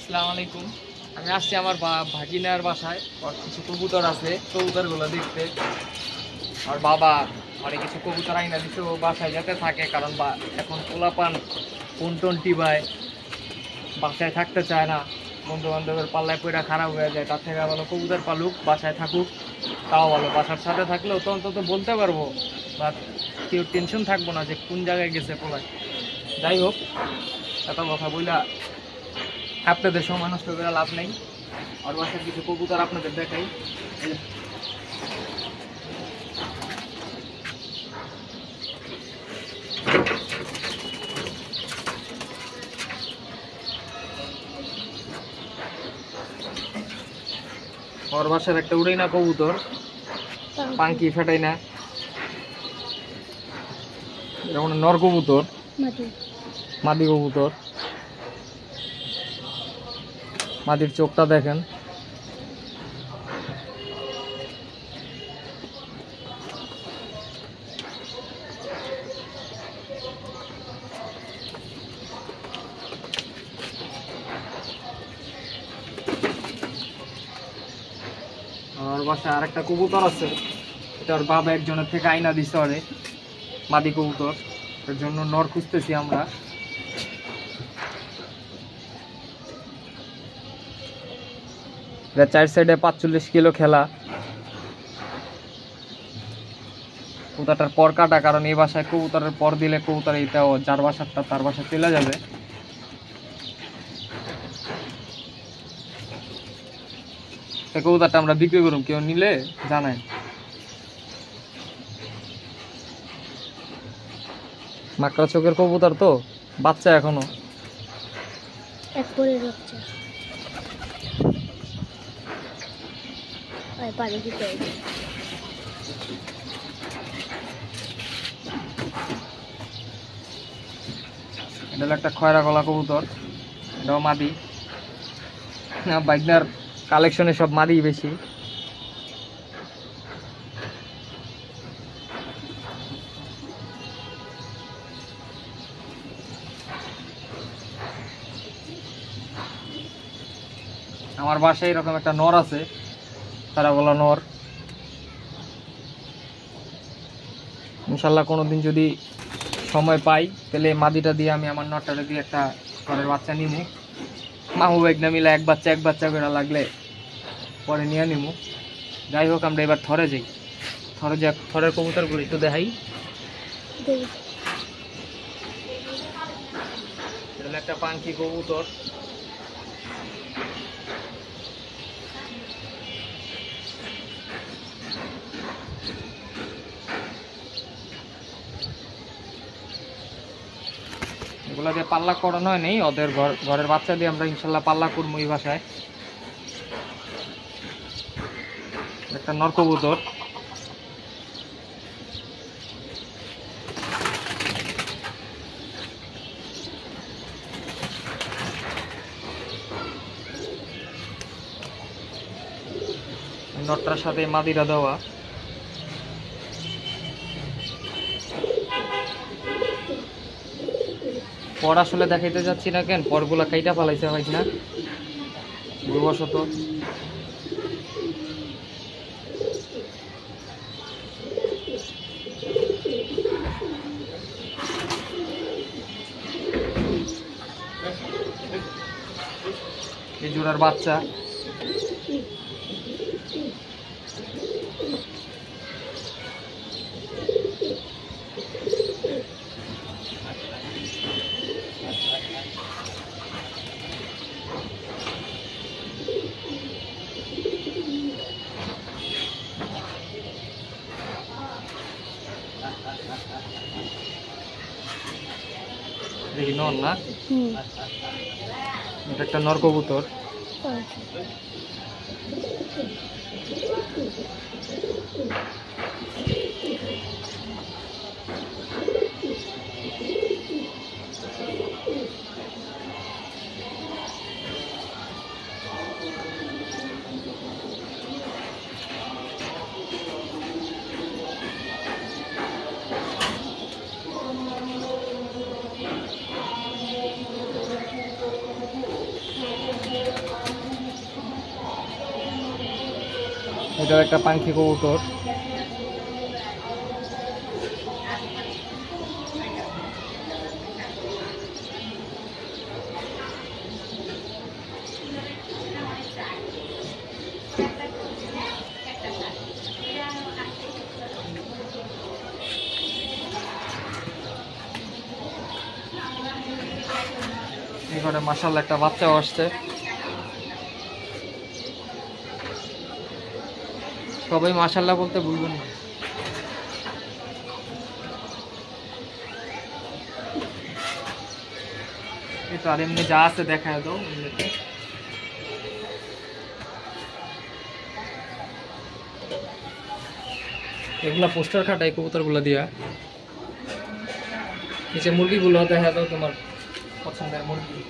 আসসালামু আলাইকুম। আমি আসছি আমার ভাগিনার বাসায়। ওর কিছু কবুতর আছে, কবুতরগুলো দেখতে। আর বাবা অনেক কিছু কবুতর আইনা দিচ্ছে, ও বাসায় যেতে থাকে, কারণ এখন পোলাপান ফোন টোন টিপায়, বাসায় থাকতে চায় না। বন্ধু বান্ধবের পাল্লায় পয়টা খারাপ হয়ে যায়, তার থেকে ভালো কবুতর পালুক, বাসায় থাকুক, তাও ভালো। বাসার সাথে থাকলেও তো অন্তত বলতে পারবো, বা কেউ টেনশন থাকবো না যে কোন জায়গায় গেছে পোলায়। যাই হোক, এত কথা বইলা আপনাদের সময় নষ্ট করে লাভ নেই। আর বাসার কিছু কবুতর আপনাদের দেখাই। ওর বাসার একটা উড়াই না কবুতর, পাঙ্কি ফেটাই না, যেমন নর কবুতর, মাদি কবুতর। মাদির চোখটা দেখেন, আর বাসায় আরেকটা কবুতর আছে, এটার বাবা একজনের থেকে আইনা দিছে ওরে, মাদি কবুতর। এর জন্য নর খুঁজতেছি আমরা। চার সাইডে 45 কিলো খেলা। কবুতরটার পর কাটা, কারণ এই বাসায় কবুতরের পর দিলে কবুতর এটাও যার বাসারটা তার বাসায় চলে যাবে। কবুতরটা আমরা বিক্রি করুম, কেউ নিলে জানায়। মাকড়া চোখের কবুতর তো, বাচ্চা এখনো। এটা হলো একটা খয়রা গলা কবুতর, এটাও মাদি। বাইকনার কালেকশনে সব মাদি বেশি। আমার বাসায় এরকম একটা নর আছে, তারা বলা নর। ইনশাল্লাহ কোনোদিন যদি সময় পাই, তাহলে মাদিটা দিয়ে আমি আমার নরটারে দিয়ে একটা ঘরের বাচ্চা নিমু। মাহু বেগনা মিলে এক বাচ্চা করে লাগলে পরে নিয়ে নিমু। যাই হোক, আমরা এবার থরে যাই। থরের কবুতরগুলো একটু দেখাই। একটা পাঙ্কি কবুতর, এগুলা দিয়ে পাল্লা করানো হয় নেই, ওদের ঘরের বাচ্চা দিয়ে আমরা ইনশাল্লাহ পাল্লা করবো এই বাসায়। একটা নর কবুতর, নটটার সাথে মাদিরা দেওয়া। পর আসলে দেখাইতে যাচ্ছি না, কেন পরগুলা কাইটা পালাইছে হয় না ভুলবশত। এই জোড়ার বাচ্চা। দেখি নর না, এটা একটা নর কবুতর। এটাও একটা পাখি কবুতর। এখানে মাশাআল্লাহ একটা বাচ্চাও আসছে। সবাই মাশাআল্লাহ বলতে ভুলবেন না। এই তো আর এমনি যা আছে দেখায় দাও এমনিতে। এগুলা পোস্টার খাটাই কবুতরগুলো দিয়া। নিচে মুরগিগুলো দেখা দাও, তোমার পছন্দের মুরগি।